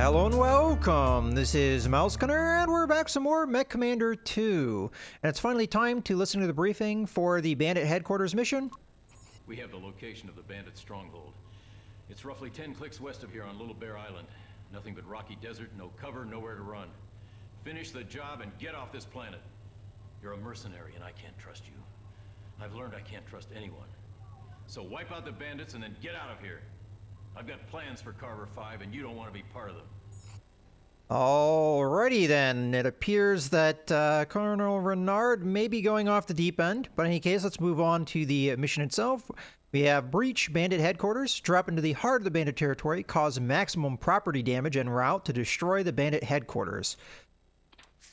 Hello and welcome, this is MechCommander, and we're back some more MechCommander 2. And it's finally time to listen to the briefing for the Bandit Headquarters mission. We have the location of the Bandit stronghold. It's roughly 10 clicks west of here on Little Bear Island. Nothing but rocky desert, no cover, nowhere to run. Finish the job and get off this planet. You're a mercenary and I can't trust you. I've learned I can't trust anyone. So wipe out the bandits and then get out of here. I've got plans for Carver 5 and you don't want to be part of them. Alrighty then, it appears that Colonel Renard may be going off the deep end, but in any case, let's move on to the mission itself. We have breach Bandit Headquarters, drop into the heart of the Bandit territory, cause maximum property damage en route to destroy the Bandit Headquarters.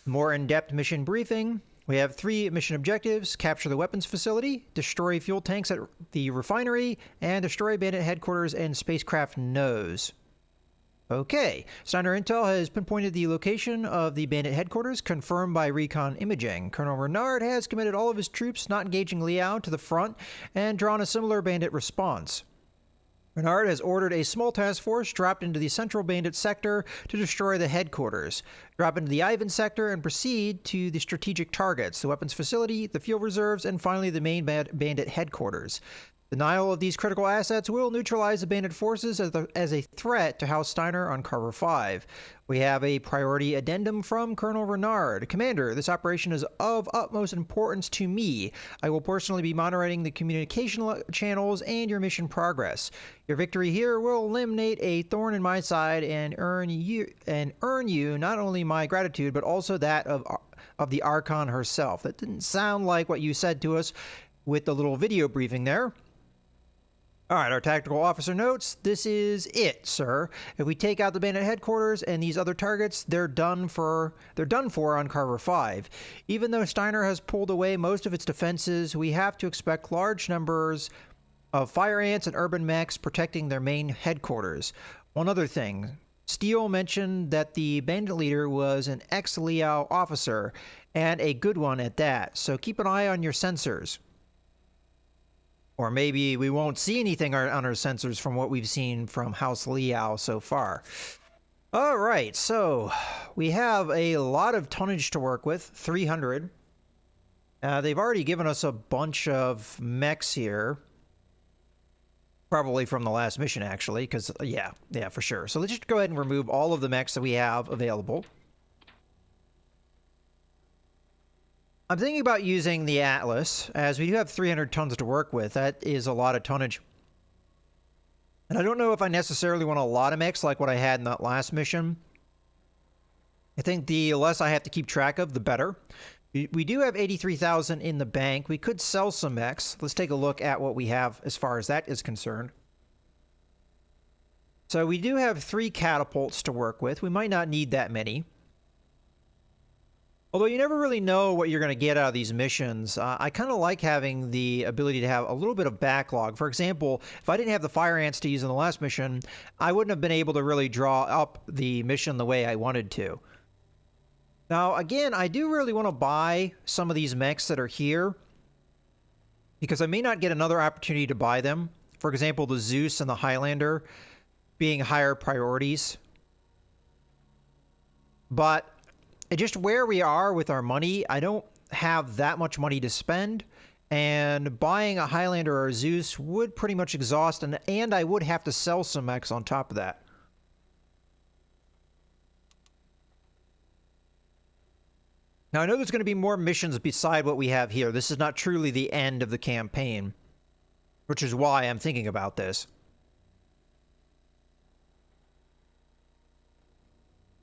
More in-depth mission briefing. We have 3 mission objectives: capture the weapons facility, destroy fuel tanks at the refinery, and destroy Bandit Headquarters and spacecraft nose. Okay, Steiner Intel has pinpointed the location of the Bandit Headquarters, confirmed by recon imaging. Colonel Renard has committed all of his troops not engaging Liao to the front and drawn a similar bandit response. Renard has ordered a small task force dropped into the central bandit sector to destroy the headquarters. Drop into the Ivan sector and proceed to the strategic targets, the weapons facility, the fuel reserves, and finally the main bandit headquarters. Denial of these critical assets will neutralize the bandit forces as a threat to House Steiner on Carver 5. We have a priority addendum from Colonel Renard. Commander, this operation is of utmost importance to me. I will personally be monitoring the communication channels and your mission progress. Your victory here will eliminate a thorn in my side and earn you not only my gratitude but also that of the Archon herself. That didn't sound like what you said to us with the little video briefing there. All right, our tactical officer notes, this is it, sir. If we take out the Bandit Headquarters and these other targets, they're done for on Carver 5. Even though Steiner has pulled away most of its defenses, we have to expect large numbers of fire ants and urban mechs protecting their main headquarters. One other thing, Steele mentioned that the bandit leader was an ex-Liao officer, and a good one at that, so keep an eye on your sensors. Or maybe we won't see anything on our sensors from what we've seen from House Liao so far. All right, so we have a lot of tonnage to work with, 300. They've already given us a bunch of mechs here. Probably from the last mission, actually, because, yeah, for sure. So let's just go ahead and remove all of the mechs that we have available. I'm thinking about using the Atlas, as we do have 300 tons to work with. That is a lot of tonnage. And I don't know if I necessarily want a lot of mechs like what I had in that last mission. I think the less I have to keep track of, the better. We do have 83,000 in the bank. We could sell some mechs. Let's take a look at what we have as far as that is concerned. So we do have 3 catapults to work with. We might not need that many. Although you never really know what you're going to get out of these missions, I kind of like having the ability to have a little bit of backlog. For example, if I didn't have the fire ants to use in the last mission, I wouldn't have been able to really draw up the mission the way I wanted to. Now, again, I do really want to buy some of these mechs that are here, because I may not get another opportunity to buy them. For example, the Zeus and the Highlander being higher priorities. But just where we are with our money, I don't have that much money to spend, and buying a Highlander or a Zeus would pretty much exhaust, and I would have to sell some mechs on top of that. Now, I know there's going to be more missions beside what we have here. This is not truly the end of the campaign, which is why I'm thinking about this.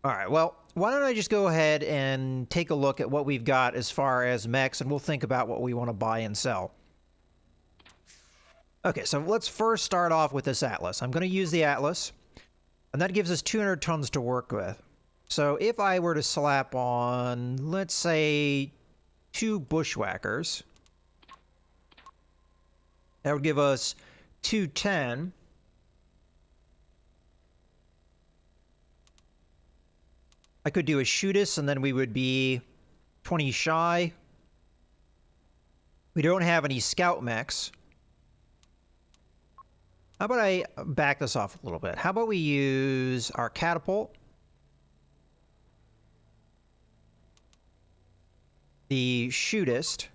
All right, well, why don't I just go ahead and take a look at what we've got as far as mechs, and we'll think about what we want to buy and sell. Okay, so let's first start off with this Atlas. I'm going to use the Atlas, and that gives us 200 tons to work with. So if I were to slap on, let's say, 2 bushwhackers, that would give us 210. I could do a shoot-us, and then we would be 20 shy. We don't have any scout mechs. How about I back this off a little bit? How about we use our catapult? the shootist.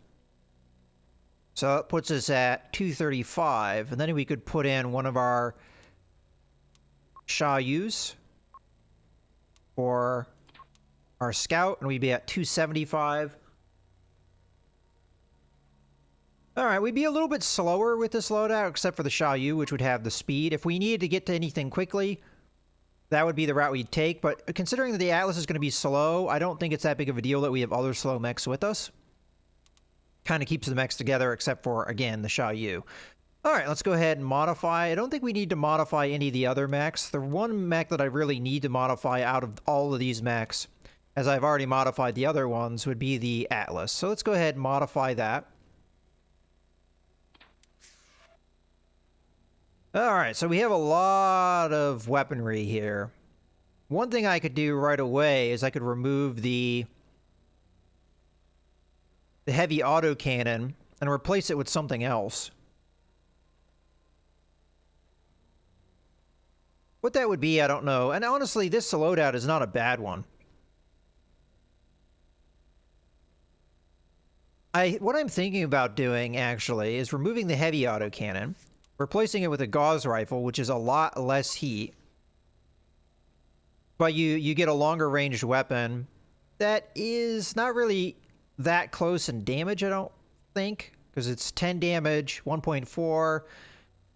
So that puts us at 235, and then we could put in one of our Shayus for our scout, and we'd be at 275. Alright, we'd be a little bit slower with this loadout, except for the Shayu, which would have the speed. If we needed to get to anything quickly, that would be the route we'd take, but considering that the Atlas is going to be slow, I don't think it's that big of a deal that we have other slow mechs with us. Kind of keeps the mechs together, except for, again, the Shayu. Alright, let's go ahead and modify. I don't think we need to modify any of the other mechs. The one mech that I really need to modify out of all of these mechs, as I've already modified the other ones, would be the Atlas. So let's go ahead and modify that. Alright, so we have a lot of weaponry here. One thing I could do right away is I could remove the heavy autocannon and replace it with something else. What that would be, I don't know. And honestly, this loadout is not a bad one. What I'm thinking about doing, actually, is removing the heavy autocannon, replacing it with a gauze rifle, which is a lot less heat. But you get a longer ranged weapon that is not really that close in damage, I don't think, because it's 10 damage, 1.4,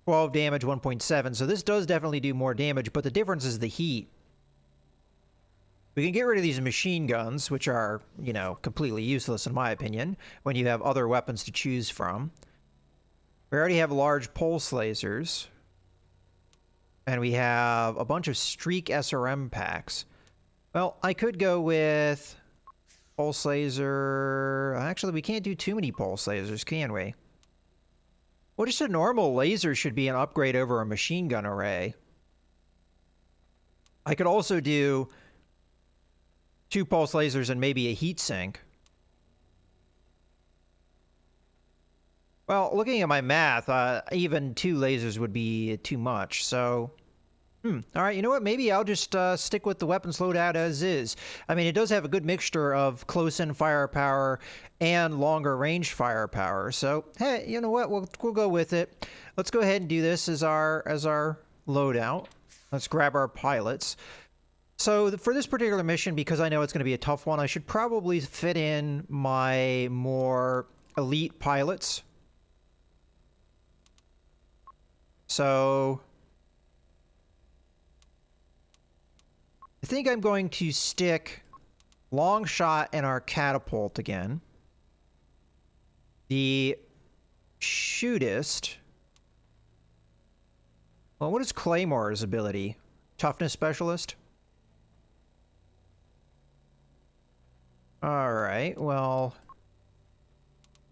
12 damage, 1.7. So this does definitely do more damage, but the difference is the heat. We can get rid of these machine guns, which are, you know, completely useless in my opinion, when you have other weapons to choose from. We already have large pulse lasers. And we have a bunch of streak SRM packs. Well, I could go with pulse laser. Actually, we can't do too many pulse lasers, can we? Well, just a normal laser should be an upgrade over a machine gun array. I could also do 2 pulse lasers and maybe a heat sink. Well, looking at my math, even 2 lasers would be too much, so... Alright, you know what? Maybe I'll just stick with the weapons loadout as is. I mean, it does have a good mixture of close-in firepower and longer-range firepower, so, hey, you know what? We'll go with it. Let's go ahead and do this as our loadout. Let's grab our pilots. So, for this particular mission, because I know it's going to be a tough one, I should probably fit in my more elite pilots. So, I think I'm going to stick long shot and our catapult again. The shootist. Well, what is Claymore's ability? Toughness specialist? Alright, well...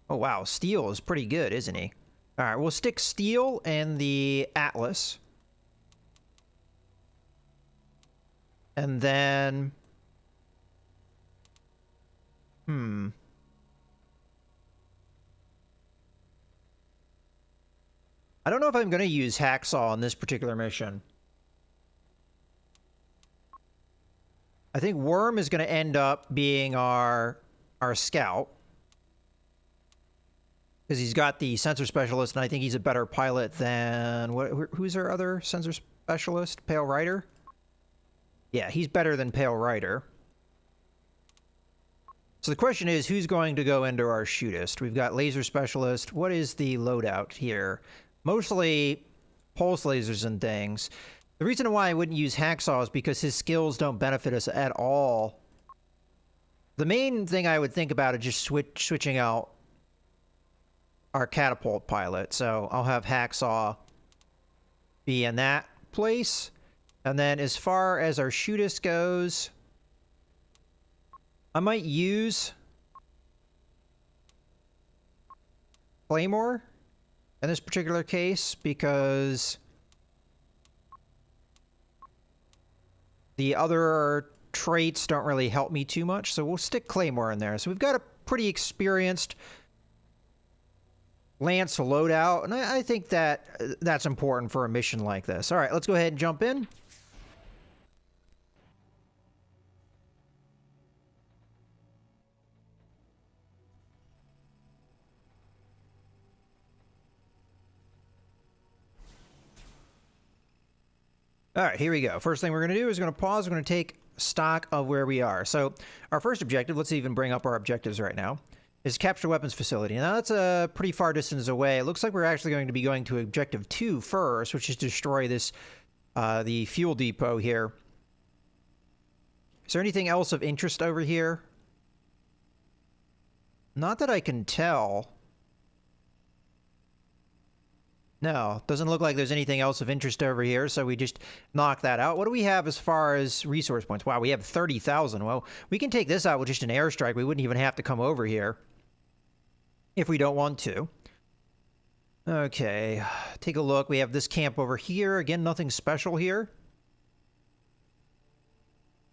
Oh wow, Steel is pretty good, isn't he? Alright, we'll stick Steel and the Atlas. And then... I don't know if I'm going to use Hacksaw on this particular mission. I think Worm is going to end up being our scout. Because he's got the sensor specialist, and I think he's a better pilot than... who's our other sensor specialist? Pale Rider? Yeah, he's better than Pale Rider. So the question is, who's going to go into our shootist? We've got laser specialist. What is the loadout here? Mostly pulse lasers and things. The reason why I wouldn't use Hacksaw is because his skills don't benefit us at all. The main thing I would think about is just switching out our catapult pilot. So I'll have Hacksaw be in that place. And then as far as our shootist goes, I might use Claymore in this particular case because the other traits don't really help me too much. So we'll stick Claymore in there. So we've got a pretty experienced Lance loadout, and I think that that's important for a mission like this. All right, let's go ahead and jump in. All right, here we go. First thing we're going to do is going to pause. We're going to take stock of where we are. So our first objective, let's even bring up our objectives right now, is capture weapons facility. Now that's a pretty far distance away. It looks like we're actually going to be going to objective 2 first, which is destroy this, the fuel depot here. Is there anything else of interest over here? Not that I can tell. No, doesn't look like there's anything else of interest over here, so we just knock that out. What do we have as far as resource points? Wow, we have 30,000. Well, we can take this out with just an airstrike. We wouldn't even have to come over here if we don't want to. Okay, take a look. We have this camp over here. Again, nothing special here.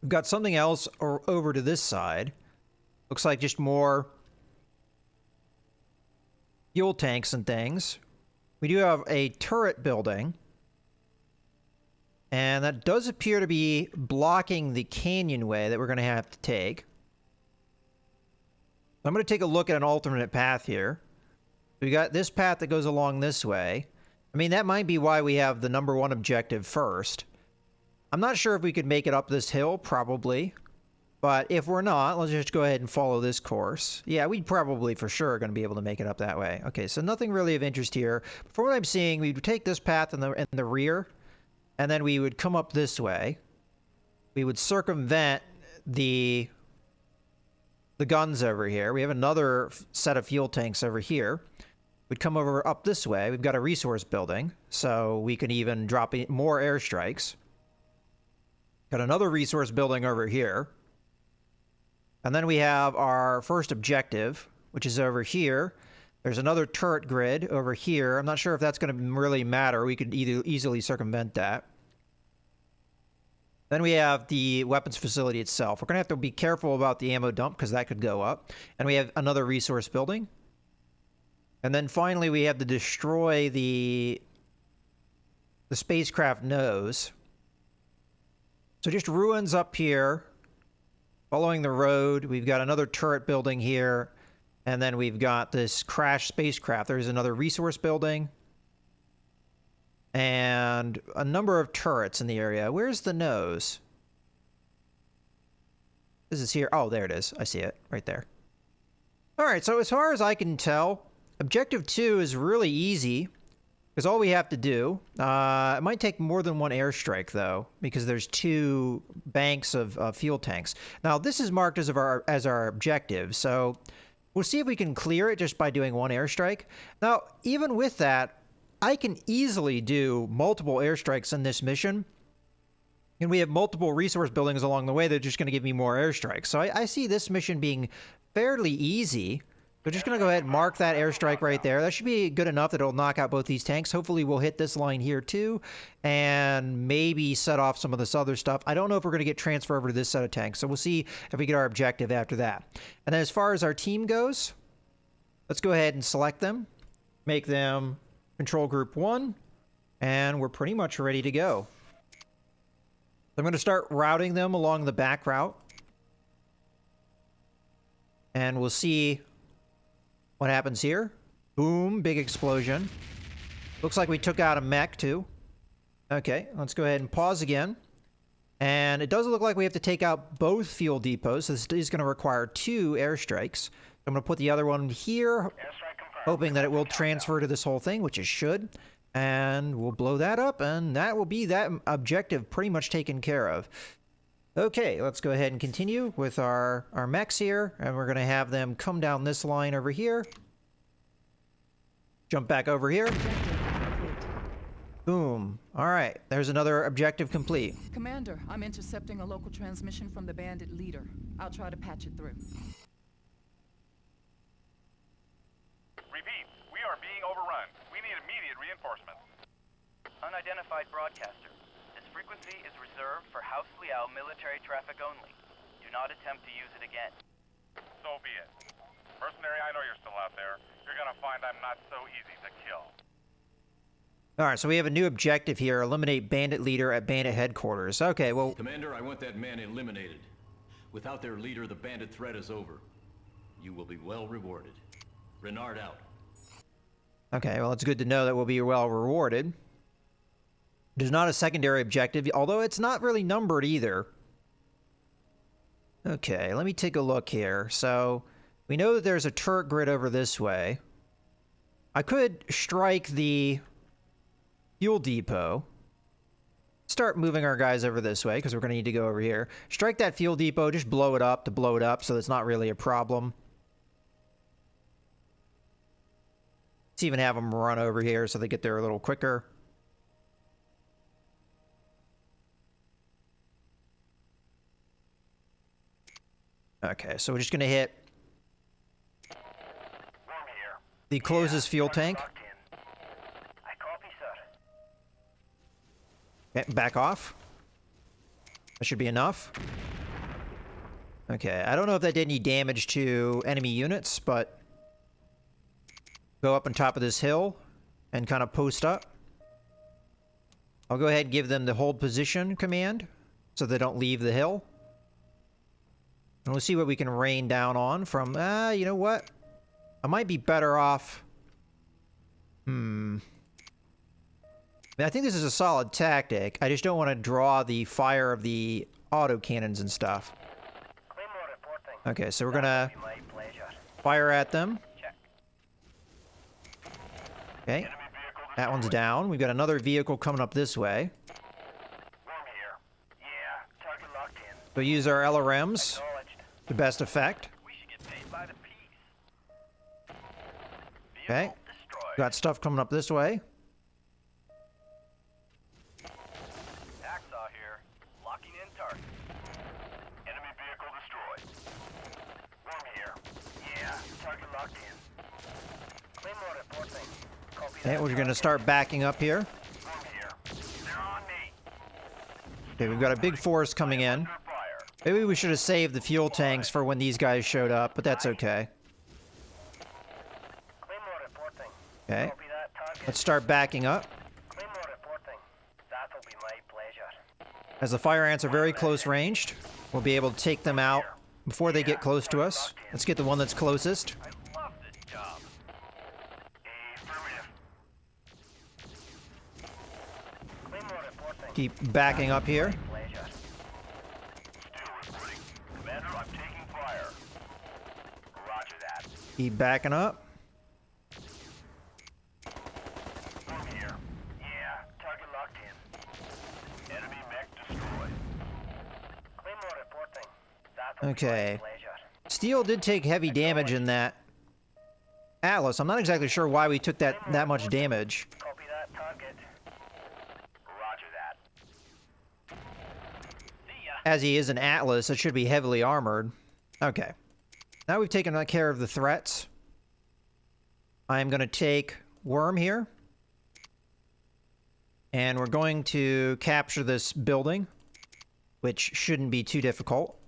We've got something else over to this side. Looks like just more fuel tanks and things. We do have a turret building, and that does appear to be blocking the canyonway that we're going to have to take. I'm going to take a look at an alternate path here. We got this path that goes along this way. I mean, that might be why we have the #1 objective first. I'm not sure if we could make it up this hill, probably. But if we're not, let's just go ahead and follow this course. Yeah, we probably for sure are going to be able to make it up that way. Okay, so nothing really of interest here. But from what I'm seeing, we would take this path in the rear, and then we would come up this way. We would circumvent the guns over here. We have another set of fuel tanks over here. We'd come over up this way. We've got a resource building, so we can even drop more airstrikes. Got another resource building over here. And then we have our first objective, which is over here. There's another turret grid over here. I'm not sure if that's going to really matter. We could easily circumvent that. Then we have the weapons facility itself. We're going to have to be careful about the ammo dump because that could go up. And we have another resource building. And then finally we have to destroy the spacecraft nose. So just ruins up here. Following the road, we've got another turret building here, and then we've got this crashed spacecraft. There's another resource building, and a number of turrets in the area. Where's the nose? This is here. Oh, there it is. I see it right there. All right, so as far as I can tell, Objective 2 is really easy. Because all we have to do, it might take more than one airstrike, though, because there's 2 banks of fuel tanks. Now, this is marked as our objective, so we'll see if we can clear it just by doing 1 airstrike. Now, even with that, I can easily do multiple airstrikes in this mission, and we have multiple resource buildings along the way that are just going to give me more airstrikes. So I see this mission being fairly easy. We're just going to go ahead and mark that airstrike right there. That should be good enough that it'll knock out both these tanks. Hopefully we'll hit this line here too, and maybe set off some of this other stuff. I don't know if we're going to get transfer over to this set of tanks, so we'll see if we get our objective after that. And then as far as our team goes, let's go ahead and select them, make them control group 1, and we're pretty much ready to go. I'm going to start routing them along the back route, and we'll see what happens here. Boom, big explosion. Looks like we took out a mech too. Okay, let's go ahead and pause again. And it does look like we have to take out both fuel depots, so this is going to require 2 airstrikes. I'm going to put the other one here, hoping that it will transfer to this whole thing, which it should. And we'll blow that up, and that will be that objective pretty much taken care of. Okay, let's go ahead and continue with our mechs here, and we're going to have them come down this line over here. Jump back over here. Boom. All right, there's another objective complete. Commander, I'm intercepting a local transmission from the bandit leader. I'll try to patch it through. Repeat, we are being overrun. We need immediate reinforcements. Unidentified broadcaster. This frequency is reserved for House Liao military traffic only. Do not attempt to use it again. So be it. Mercenary, I know you're still out there. You're gonna find I'm not so easy to kill. All right, so we have a new objective here. Eliminate bandit leader at bandit headquarters. Okay, well... Commander, I want that man eliminated. Without their leader, the bandit threat is over. You will be well rewarded. Renard out. Okay, well, it's good to know that we'll be well rewarded. There's not a secondary objective, although it's not really numbered either. Okay, let me take a look here. So, we know that there's a turret grid over this way. I could strike the fuel depot. Start moving our guys over this way, because we're going to need to go over here. Strike that fuel depot, just blow it up to blow it up, so it's not really a problem. Let's even have them run over here so they get there a little quicker. Okay, so we're just going to hit the closest fuel tank. I copy, sir. Okay, back off. That should be enough. Okay, I don't know if that did any damage to enemy units, but go up on top of this hill and kind of post up. I'll go ahead and give them the hold position command so they don't leave the hill. And we'll see what we can rain down on from... you know what? I might be better off... I mean, I think this is a solid tactic. I just don't want to draw the fire of the autocannons and stuff. Okay, so we're gonna fire at them. Okay. That one's down. We've got another vehicle coming up this way. So use our LRMs to best effect. Okay. Got stuff coming up this way. Hacksaw here. Locking in target. Enemy vehicle destroyed. Worm here. Yeah, target locked in. Claymore reporting. Copy Okay, that. we're going to start backing up here. Worm here. They're on me. Okay, we've got a big force coming in. Under fire. Maybe we should have saved the fuel tanks for when these guys showed up, but that's okay. Claymore reporting. Okay, Copy that target. let's start backing up. Claymore reporting. That'll be my pleasure. As the fire ants are very close ranged, we'll be able to take them out before they get close to us. Let's get the one that's closest. I love this job. Affirmative. Claymore reporting. Keep backing up here. Pleasure. Still reporting. Commander, I'm taking fire. Roger that. Keep backing up. Worm here. Yeah, target locked in. Enemy mech destroyed. Claymore reporting. That'll Okay. be my pleasure. Steel did take heavy damage in that Atlas. I'm not exactly sure why we took that much damage. Copy that target. Roger that. See ya. As he is an Atlas, it should be heavily armored. Okay. Now we've taken care of the threats. I'm going to take Worm here. And we're going to capture this building, which shouldn't be too difficult.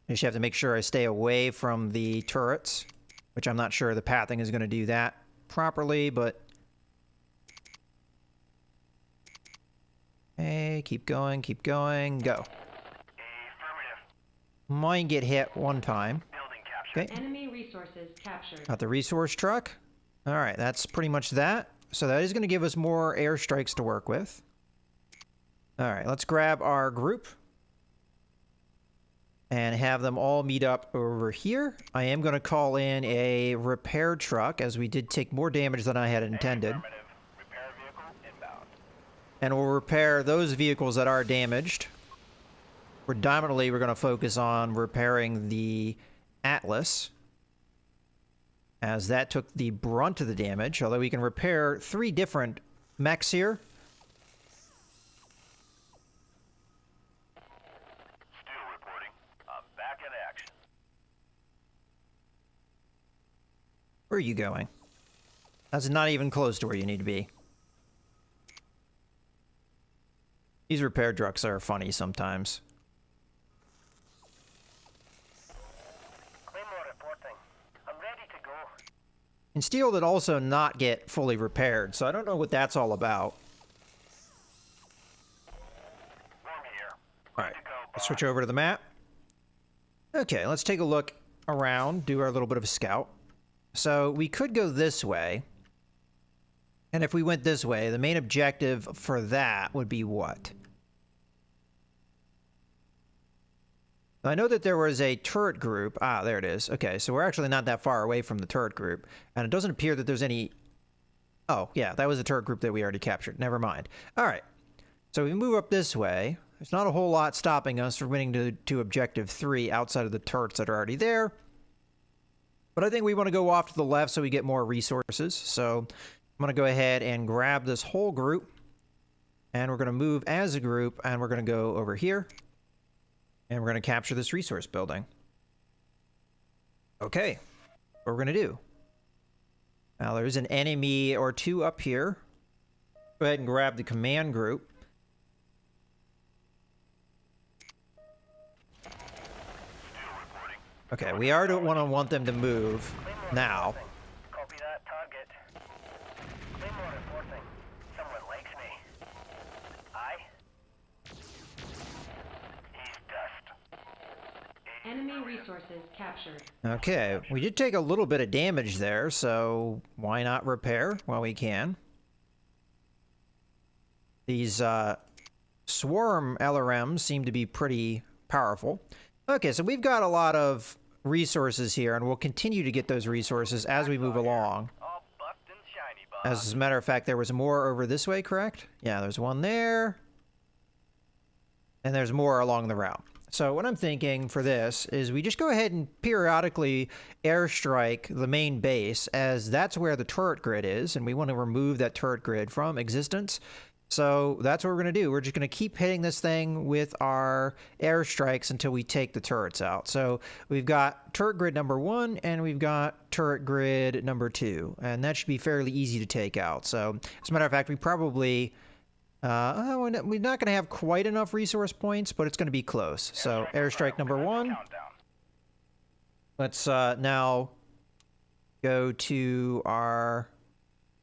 I just have to make sure I stay away from the turrets, which I'm not sure the pathing is going to do that properly, but... Hey, keep going, go. Affirmative. Might get hit one time. Building captured. Okay, Enemy resources captured. got the resource truck. Alright, that's pretty much that. So that is going to give us more airstrikes to work with. Alright, let's grab our group. And have them all meet up over here. I am going to call in a repair truck, as we did take more damage than I had intended. Affirmative. Repair vehicle inbound. And we'll repair those vehicles that are damaged. Predominantly, we're going to focus on repairing the Atlas, as that took the brunt of the damage, although we can repair 3 different mechs here. Still reporting. I'm back in action. Where are you going? That's not even close to where you need to be. These repair trucks are funny sometimes. Claymore reporting. I'm ready to go. And steel did also not get fully repaired, so I don't know what that's all about. Worm here. Alright, To go, let's switch over to the map. Okay, let's take a look around, do our little bit of a scout. So we could go this way. And if we went this way, the main objective for that would be what? I know that there was a turret group. Ah, there it is. Okay, so we're actually not that far away from the turret group. And it doesn't appear that there's any... Oh, yeah, that was the turret group that we already captured. Never mind. All right. So we move up this way. There's not a whole lot stopping us from getting to Objective 3 outside of the turrets that are already there. But I think we want to go off to the left so we get more resources. So I'm going to go ahead and grab this whole group. And we're going to move as a group, and we're going to go over here. And we're going to capture this resource building. Okay, what we're going to do. Now, there's an enemy or two up here. Go ahead and grab the command group. Okay, we are don't want them to move now. Copy that target. Claymore reporting. Someone likes me. Aye? He's dust. Enemy resources captured. Okay, we did take a little bit of damage there, so why not repair while we can? These swarm LRMs seem to be pretty powerful. Okay, so we've got a lot of resources here, and we'll continue to get those resources as we move along. All buffed and shiny, boss. As a matter of fact, there was more over this way, correct? Yeah, there's one there. And there's more along the route. So what I'm thinking for this is we just go ahead and periodically airstrike the main base, as that's where the turret grid is, and we want to remove that turret grid from existence. So that's what we're going to do. We're just going to keep hitting this thing with our airstrikes until we take the turrets out. So we've got turret grid number 1, and we've got turret grid number 2. And that should be fairly easy to take out. So as a matter of fact, we probably... we're not going to have quite enough resource points, but it's going to be close. So airstrike number 1. Let's now go to our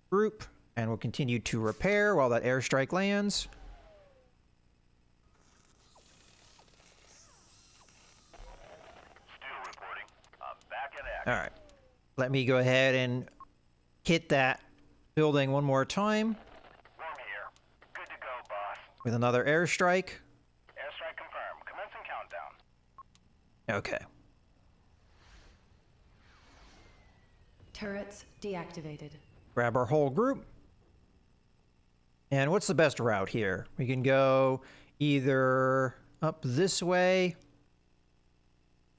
group. And we'll continue to repair while that airstrike lands. Still reporting. I'm back in action. All right. Let me go ahead and hit that building one more time. Worm here. Good to go, boss. With another airstrike. Airstrike confirmed. Commencing countdown. Okay. Turrets deactivated. Grab our whole group. And what's the best route here? We can go either up this way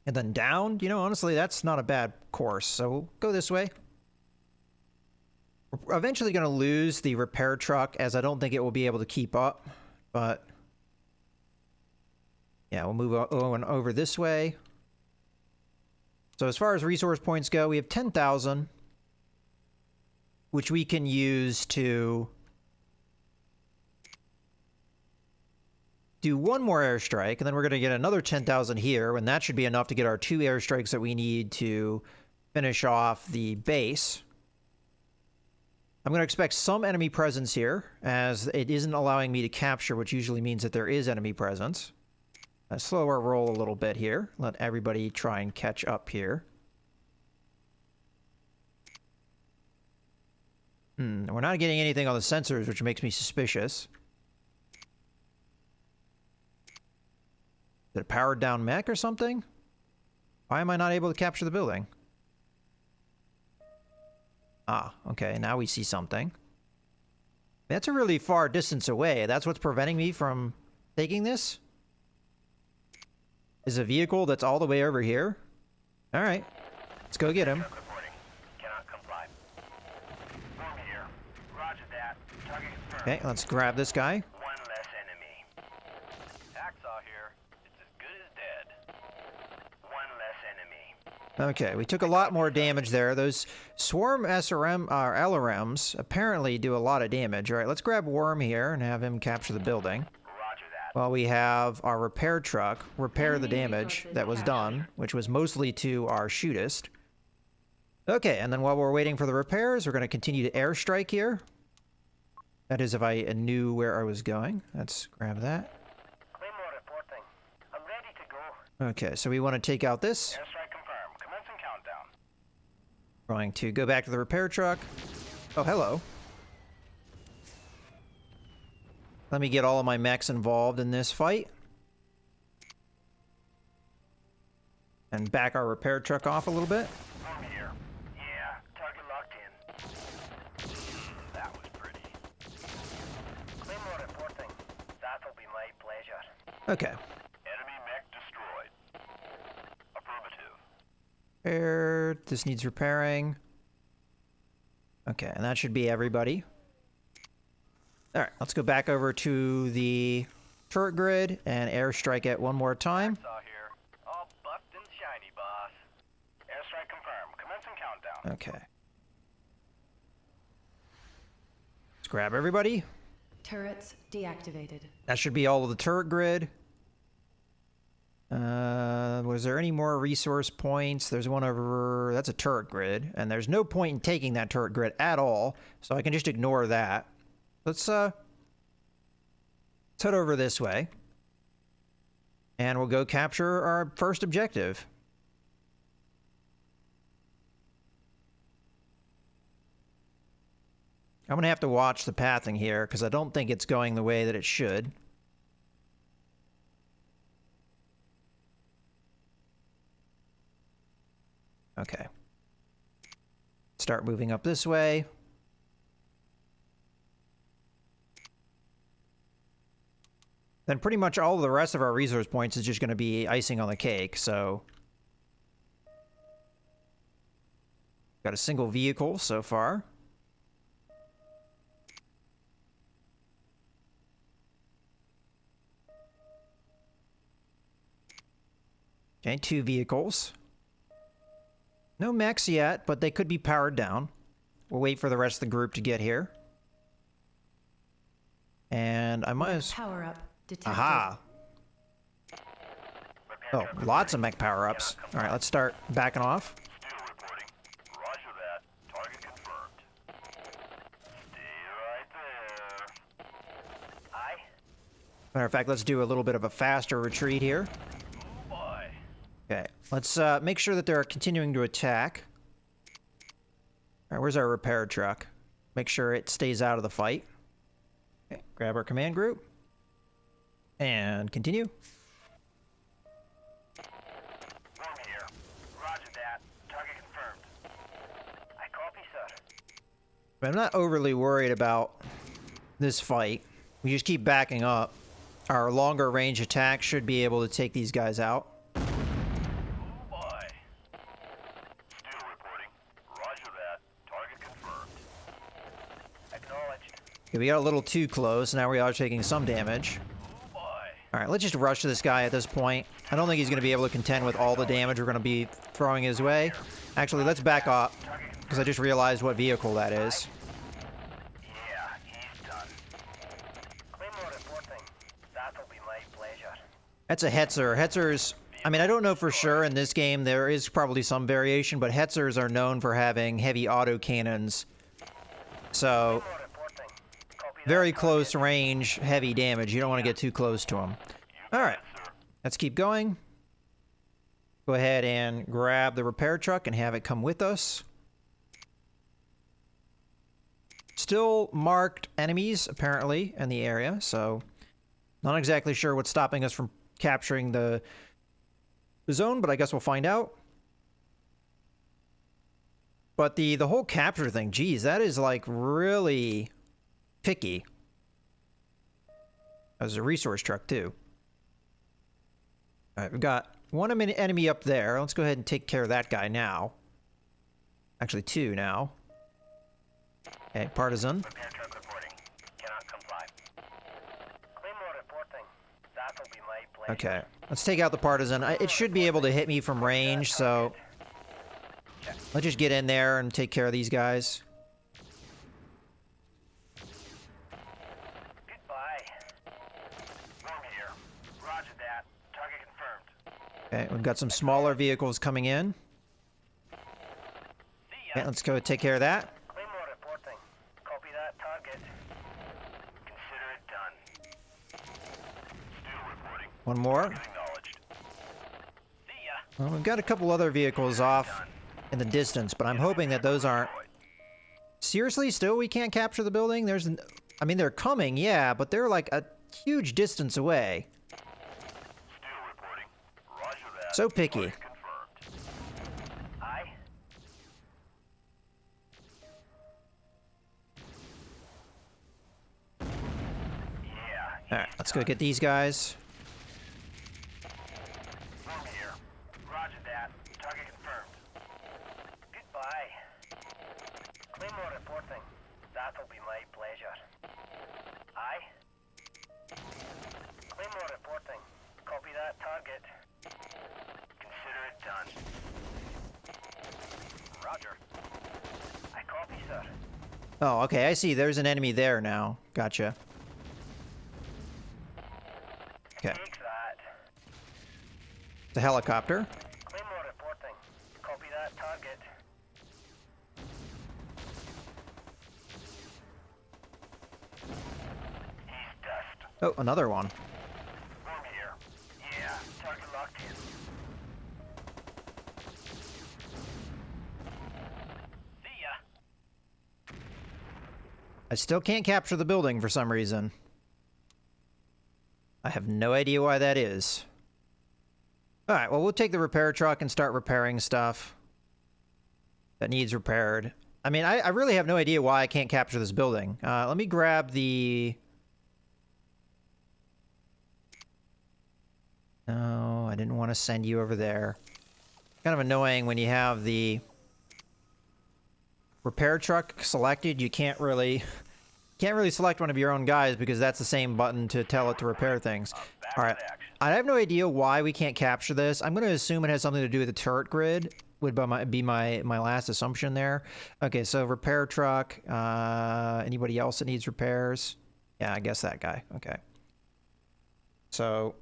and then down. You know, honestly, that's not a bad course. So we'll go this way. We're eventually going to lose the repair truck, as I don't think it will be able to keep up. But yeah, we'll move over this way. So as far as resource points go, we have 10,000, which we can use to do one more airstrike, and then we're going to get another 10,000 here, and that should be enough to get our 2 airstrikes that we need to finish off the base. I'm going to expect some enemy presence here, as it isn't allowing me to capture, which usually means that there is enemy presence. Slow our roll a little bit here. Let everybody try and catch up here. We're not getting anything on the sensors, which makes me suspicious. Is it a powered down mech or something? Why am I not able to capture the building? Ah, okay, now we see something. That's a really far distance away. That's what's preventing me from taking this? Is a vehicle that's all the way over here? Alright, let's go get him. Reporting. Cannot comply. Worm here. Roger that. Target confirmed. Okay, let's grab this guy. One less enemy. Hacksaw here. It's as good as dead. One less enemy. Okay, we took a lot more damage there. Those swarm LRMs apparently do a lot of damage. Alright, let's grab Worm here and have him capture the building. Roger that. While we have our repair truck repair the damage that was done, which was mostly to our shootist. Okay, and then while we're waiting for the repairs, we're going to continue to airstrike here. That is if I knew where I was going. Let's grab that. Claymore reporting. I'm ready to go. Okay, so we want to take out this. Airstrike confirmed. Commencing countdown. Going to go back to the repair truck. Oh, hello. Let me get all of my mechs involved in this fight. And back our repair truck off a little bit. Warm here. Yeah, target locked in. That was pretty. Claymore reporting. That'll be my pleasure. Okay. Enemy mech destroyed. Affirmative. Repair. This needs repairing. Okay, and that should be everybody. Alright, let's go back over to the turret grid and airstrike it one more time. Saw here. All buffed and shiny, boss. Airstrike confirmed. Commencing countdown. Okay. Let's grab everybody. Turrets deactivated. That should be all of the turret grid. Was there any more resource points? There's one over... That's a turret grid. And there's no point in taking that turret grid at all. So I can just ignore that. Let's head over this way. And we'll go capture our first objective. I'm going to have to watch the pathing here, because I don't think it's going the way that it should. Okay. Start moving up this way. Then pretty much all of the rest of our resource points is just going to be icing on the cake, so... Got a single vehicle so far. Okay, 2 vehicles. No mechs yet, but they could be powered down. We'll wait for the rest of the group to get here. And I must... Power up detected. Aha! Oh, lots of mech power-ups. Alright, let's start backing off. Steel reporting. Roger that. Target confirmed. Stay right there. Aye. Matter of fact, let's do a little bit of a faster retreat here. Oh boy. Okay, let's make sure that they're continuing to attack. Alright, where's our repair truck? Make sure it stays out of the fight. Okay, grab our command group. And continue. Warm here. Roger that. Target confirmed. I copy, sir. But I'm not overly worried about this fight. We just keep backing up. Our longer range attack should be able to take these guys out. Oh boy. Steel reporting. Roger that. Target confirmed. Acknowledged. Okay, we got a little too close. Now we are taking some damage. Oh boy. Alright, let's just rush this guy at this point. I don't think he's going to be able to contend with all the damage we're going to be throwing his way. Actually, let's back up, because I just realized what vehicle that is. Yeah, he's done. Claymore reporting. That'll be my pleasure. That's a Hetzer. Hetzers, I mean, I don't know for sure in this game. There is probably some variation, but Hetzers are known for having heavy autocannons. So, Claymore reporting. Copy that. very close range, heavy damage. You don't want to get too close to them. Alright, let's keep going. Go ahead and grab the repair truck and have it come with us. Still marked enemies, apparently, in the area, so not exactly sure what's stopping us from capturing the zone, but I guess we'll find out. But the whole capture thing, geez, that is like really picky. As a resource truck, too. Alright, we've got one enemy up there. Let's go ahead and take care of that guy now. Actually, 2 now. Okay, Partisan. Repair truck reporting. Cannot comply. Claymore reporting. That'll be my pleasure. Okay, let's take out the Partisan. It should be able to hit me from range, so... Let's just get in there and take care of these guys. Goodbye. Warm here. Roger that. Target confirmed. Okay, we've got some smaller vehicles coming in. See ya. Okay, let's go take care of that. Claymore reporting. Copy that target. Consider it done. Steel reporting. One more. Acknowledged. See ya. Well, we've got a couple other vehicles off in the distance, but I'm hoping that those aren't... Seriously? Still we can't capture the building? There's I mean, they're coming, yeah, but they're like a huge distance away. Still reporting. Roger that. So picky. Target confirmed. Aye. Yeah. All right, let's go get these guys. Worm here. Roger that. Target confirmed. Goodbye. Claymore reporting. That'll be my pleasure. Aye. Claymore reporting. Copy that target. Consider it done. Roger. I copy, sir. Oh, okay, I see. There's an enemy there now. Gotcha. Okay. Take that. It's a helicopter. Claymore reporting. Copy that target. He's dust. Oh, another one. Worm here. Yeah, target locked in. See ya. I still can't capture the building for some reason. I have no idea why that is. Alright, well, we'll take the repair truck and start repairing stuff that needs repaired. I mean, I really have no idea why I can't capture this building. Let me grab the... No, I didn't want to send you over there. Kind of annoying when you have the repair truck selected. You can't really select one of your own guys because that's the same button to tell it to repair things. All right, I have no idea why we can't capture this. I'm going to assume it has something to do with the turret grid. Would be my last assumption there. Okay, so repair truck. Anybody else that needs repairs? Yeah, I guess that guy. Okay. So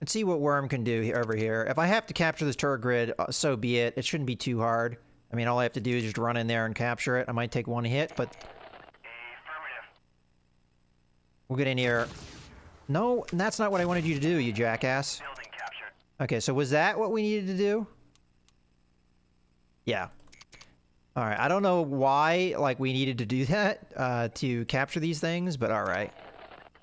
let's see what Worm can do over here. If I have to capture this turret grid, so be it. It shouldn't be too hard. I mean, all I have to do is just run in there and capture it. I might take one hit, but Affirmative. we'll get in here. No, that's not what I wanted you to do, you jackass. Building captured. Okay, so was that what we needed to do? Yeah. All right, I don't know why, like, we needed to do that to capture these things, but all right.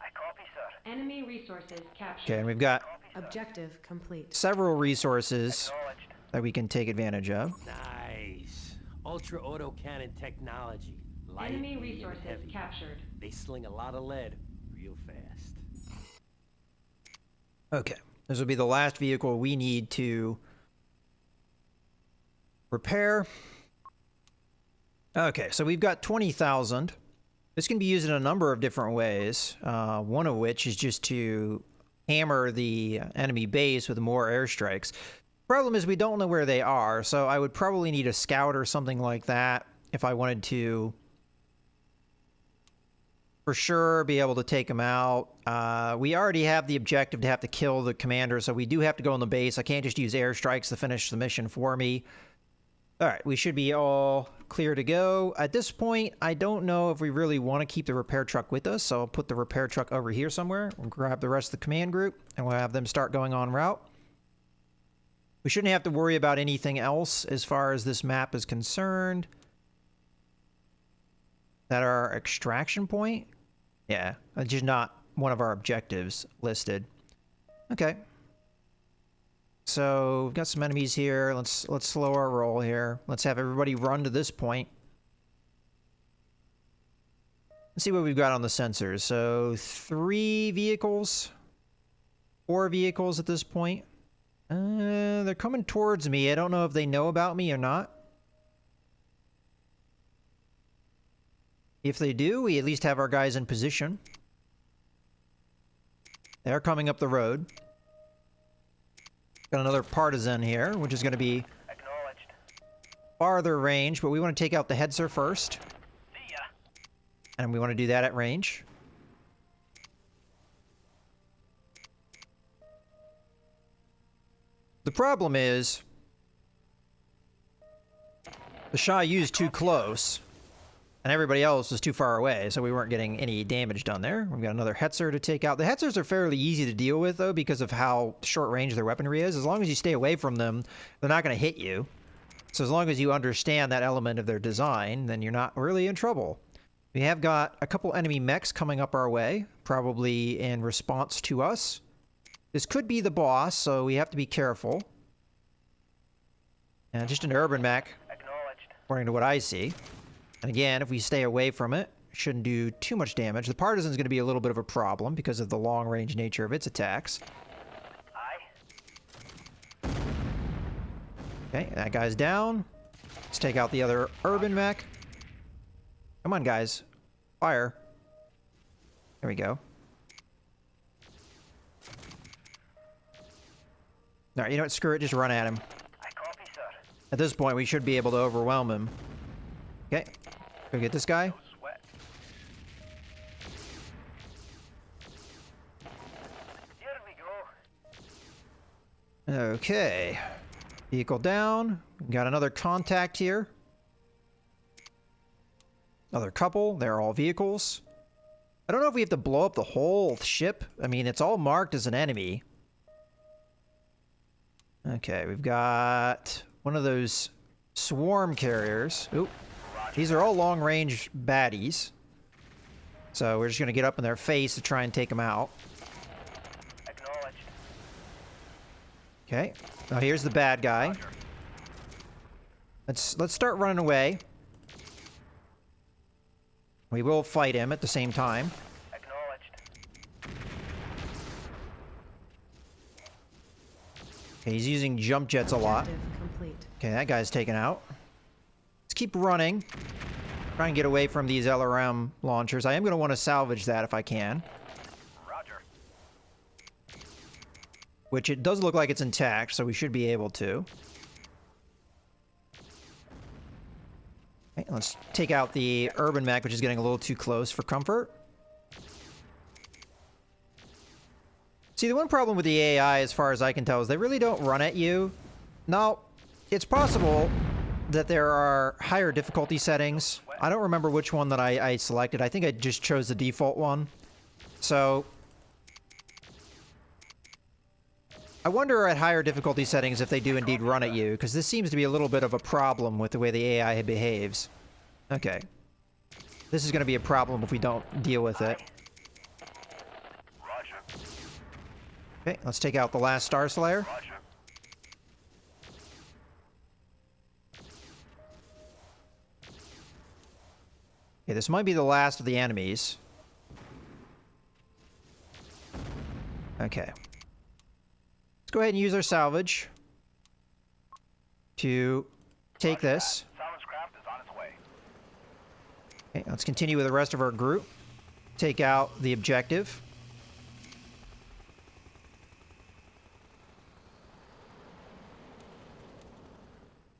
I copy, sir. Enemy resources captured. Okay, and we've got Objective complete. several resources Acknowledged. that we can take advantage of. Nice. Ultra autocannon technology. Light, Enemy medium, resources heavy. captured. They sling a lot of lead real fast. Okay, this will be the last vehicle we need to repair. Okay, so we've got 20,000. This can be used in a number of different ways, one of which is just to hammer the enemy base with more airstrikes. Problem is we don't know where they are, so I would probably need a scout or something like that if I wanted to for sure be able to take them out. We already have the objective to have to kill the commander, so we do have to go on the base. I can't just use airstrikes to finish the mission for me. All right, we should be all clear to go. At this point, I don't know if we really want to keep the repair truck with us, so I'll put the repair truck over here somewhere. We'll grab the rest of the command group, and we'll have them start going en route. We shouldn't have to worry about anything else as far as this map is concerned. Is that our extraction point? Yeah, it's just not one of our objectives listed. Okay. So we've got some enemies here. Let's slow our roll here. Let's have everybody run to this point. Let's see what we've got on the sensors. So 3 vehicles, 4 vehicles at this point. They're coming towards me. I don't know if they know about me or not. If they do, we at least have our guys in position. They're coming up the road. Got another partisan here, which is going to be Acknowledged. farther range, but we want to take out the Hetzer first. See ya. And we want to do that at range. The problem is the Shayu's too close, and everybody else was too far away, so we weren't getting any damage done there. We've got another Hetzer to take out. The Hetzers are fairly easy to deal with, though, because of how short range their weaponry is. As long as you stay away from them, they're not going to hit you. So as long as you understand that element of their design, then you're not really in trouble. We have got a couple enemy mechs coming up our way, probably in response to us. This could be the boss, so we have to be careful. And just an urban mech, Acknowledged. according to what I see. And again, if we stay away from it, it shouldn't do too much damage. The partisan's going to be a little bit of a problem because of the long-range nature of its attacks. Aye. Okay, that guy's down. Let's take out the other urban mech. Come on, guys. Fire. There we go. Alright, you know what? Screw it. Just run at him. I copy, sir. At this point, we should be able to overwhelm him. Okay. Go get this guy. No sweat. Here we go. Okay. Vehicle down. Got another contact here. Another couple. They're all vehicles. I don't know if we have to blow up the whole ship. I mean, it's all marked as an enemy. Okay, we've got one of those swarm carriers. Oop. These are all long-range baddies. So we're just going to get up in their face to try and take them out. Acknowledged. Okay. Now here's the bad guy. Let's start running away. We will fight him at the same time. Acknowledged. Okay, he's using jump jets a lot. Objective complete. Okay, that guy's taken out. Let's keep running. Try and get away from these LRM launchers. I am going to want to salvage that if I can. Roger. Which it does look like it's intact, so we should be able to. Okay, let's take out the urban mech, which is getting a little too close for comfort. See, the one problem with the AI, as far as I can tell, is they really don't run at you. Now, it's possible that there are higher difficulty settings. I don't remember which one that I selected. I think I just chose the default one. So I wonder at higher difficulty settings if they do indeed run at you, because this seems to be a little bit of a problem with the way the AI behaves. Okay. This is going to be a problem if we don't deal with it. Roger. Okay, let's take out the last Star Slayer. Roger. Okay, this might be the last of the enemies. Okay. Let's go ahead and use our salvage to take this. Salvage craft is on its way. Okay, let's continue with the rest of our group. Take out the objective.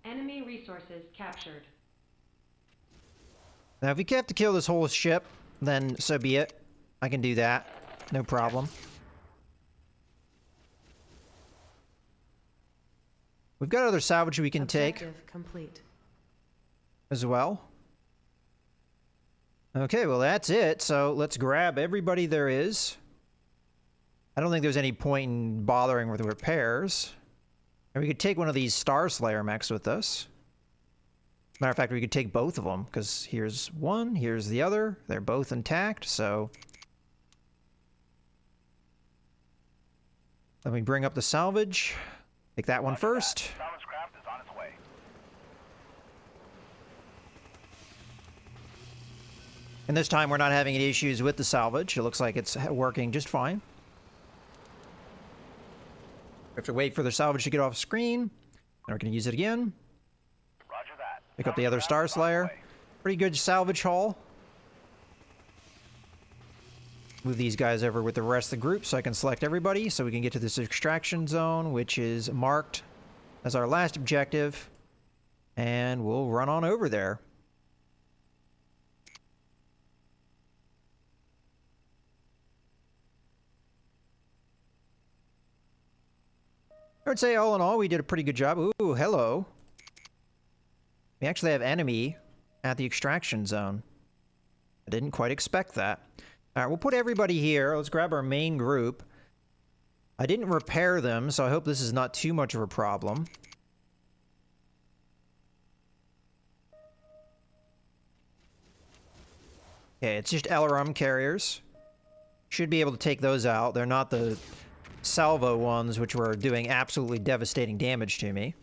Enemy resources captured. Now, if we have to kill this whole ship, then so be it. I can do that. No problem. We've got other salvage we can take Objective complete. as well. Okay, well, that's it. So let's grab everybody there is. I don't think there's any point in bothering with repairs. And we could take one of these Star Slayer mechs with us. Matter of fact, we could take both of them, because here's one, here's the other. They're both intact, so let me bring up the salvage. Take that one first. Salvage craft is on its way. And this time we're not having any issues with the salvage. It looks like it's working just fine. We have to wait for the salvage to get off screen. And we're going to use it again. Roger that. Pick up the other Star Slayer. Pretty good salvage haul. Move these guys over with the rest of the group so I can select everybody so we can get to this extraction zone, which is marked as our last objective. And we'll run on over there. I would say all in all, we did a pretty good job. Ooh, hello. We actually have enemy at the extraction zone. I didn't quite expect that. All right, we'll put everybody here. Let's grab our main group. I didn't repair them, so I hope this is not too much of a problem. Okay, it's just LRM carriers. Should be able to take those out. They're not the salvo ones, which were doing absolutely devastating damage to me.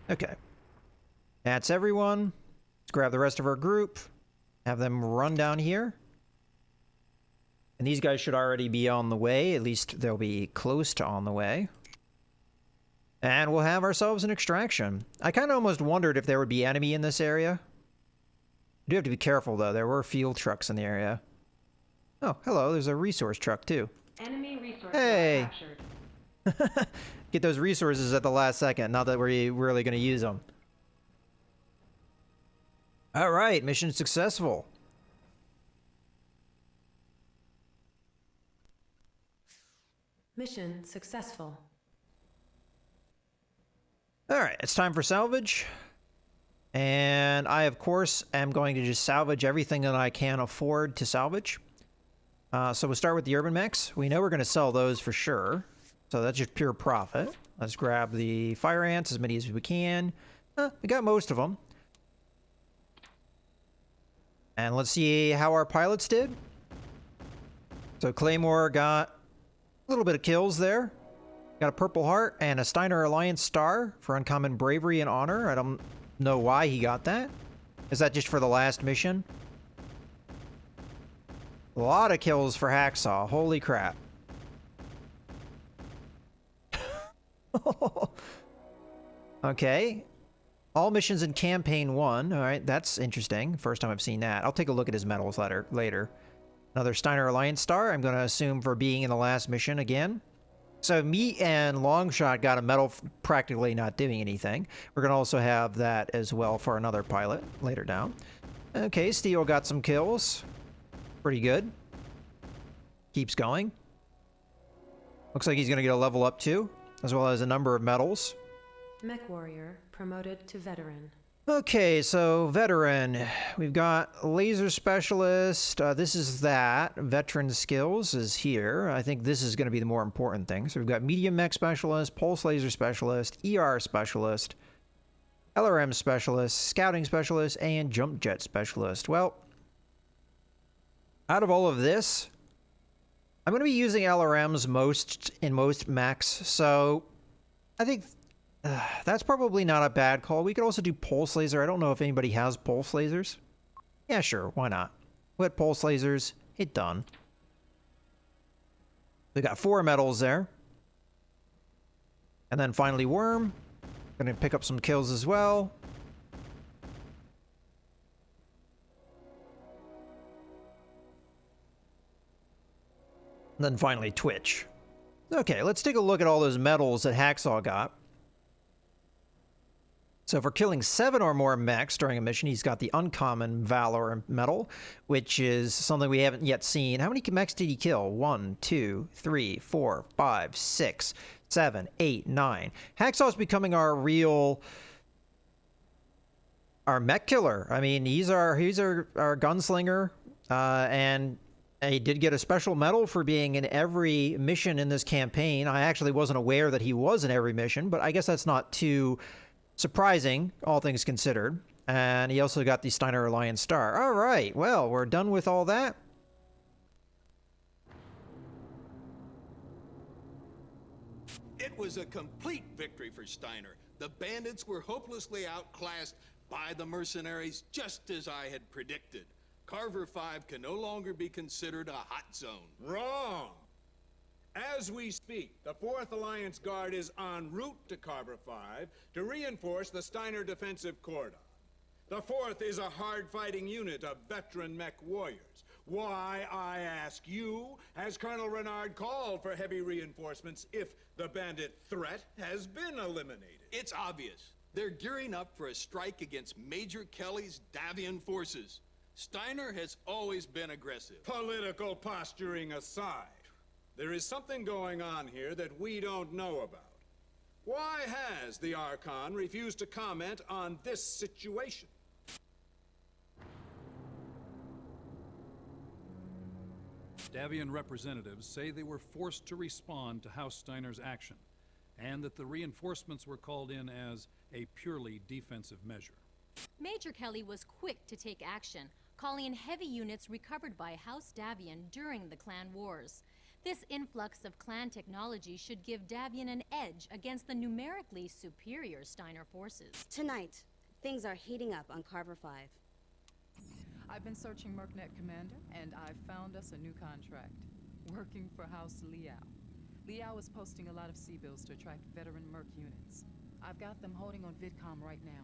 Okay. That's everyone. Let's grab the rest of our group. Have them run down here. And these guys should already be on the way. At least they'll be close to on the way. And we'll have ourselves an extraction. I kind of almost wondered if there would be enemy in this area. You do have to be careful, though. There were fuel trucks in the area. Oh, hello. There's a resource truck, too. Enemy resources Hey. captured. Get those resources at the last second. Not that we're really going to use them. All right. Mission successful. Mission successful. All right. It's time for salvage. And I, of course, am going to just salvage everything that I can afford to salvage. So we'll start with the urban mechs. We know we're going to sell those for sure. So that's just pure profit. Let's grab the fire ants, as many as we can. We got most of them. And let's see how our pilots did. So Claymore got a little bit of kills there. Got a Purple Heart and a Steiner Alliance Star for uncommon bravery and honor. I don't know why he got that. Is that just for the last mission? A lot of kills for Hacksaw. Holy crap. Okay. All missions in Campaign 1. Alright, that's interesting. First time I've seen that. I'll take a look at his medals later. Another Steiner Alliance Star, I'm going to assume for being in the last mission again. So me and Longshot got a medal practically not doing anything. We're going to also have that as well for another pilot later down. Okay, Steel got some kills. Pretty good. Keeps going. Looks like he's going to get a level up too, as well as a number of medals. MechWarrior promoted to veteran. Okay, so veteran. We've got laser specialist. This is that. Veteran skills is here. I think this is going to be the more important thing. So we've got medium mech specialist, pulse laser specialist, ER specialist, LRM specialist, scouting specialist, and jump jet specialist. Well, out of all of this, I'm going to be using LRMs in most mechs, so I think that's probably not a bad call. We could also do pulse laser. I don't know if anybody has pulse lasers. Yeah, sure. Why not? Put pulse lasers. Hit done. We got 4 medals there. And then finally Worm. Gonna pick up some kills as well. And then finally Twitch. Okay, let's take a look at all those medals that Hacksaw got. So for killing 7 or more mechs during a mission, he's got the Uncommon Valor medal, which is something we haven't yet seen. How many mechs did he kill? 1, 2, 3, 4, 5, 6, 7, 8, 9. Hacksaw's becoming our mech killer. I mean, he's our gunslinger, and he did get a special medal for being in every mission in this campaign. I actually wasn't aware that he was in every mission, but I guess that's not too surprising, all things considered. And he also got the Steiner Alliance Star. All right, well, we're done with all that. It was a complete victory for Steiner. The bandits were hopelessly outclassed by the mercenaries, just as I had predicted. Carver 5 can no longer be considered a hot zone. Wrong! As we speak, the 4th Alliance Guard is en route to Carver 5 to reinforce the Steiner defensive cordon. The 4th is a hard-fighting unit of veteran mech warriors. Why, I ask you, has Colonel Renard called for heavy reinforcements if the bandit threat has been eliminated? It's obvious. They're gearing up for a strike against Major Kelly's Davian forces. Steiner has always been aggressive. Political posturing aside, there is something going on here that we don't know about. Why has the Archon refused to comment on this situation? Davian representatives say they were forced to respond to House Steiner's action, and that the reinforcements were called in as a purely defensive measure. Major Kelly was quick to take action, calling in heavy units recovered by House Davian during the clan wars. This influx of clan technology should give Davian an edge against the numerically superior Steiner forces. Tonight, things are heating up on Carver 5. I've been searching MechCommander, and I've found us a new contract. Working for House Liao. Liao is posting a lot of C-bills to attract veteran Merc units. I've got them holding on VidCom right now.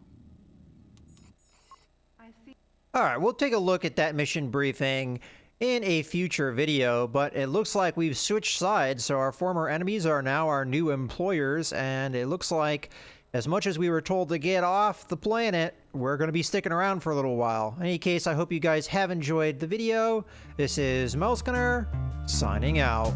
I see. All right, we'll take a look at that mission briefing in a future video, but it looks like we've switched sides, so our former enemies are now our new employers, and it looks like as much as we were told to get off the planet, we're going to be sticking around for a little while. In any case, I hope you guys have enjoyed the video. This is MechCommander, signing out.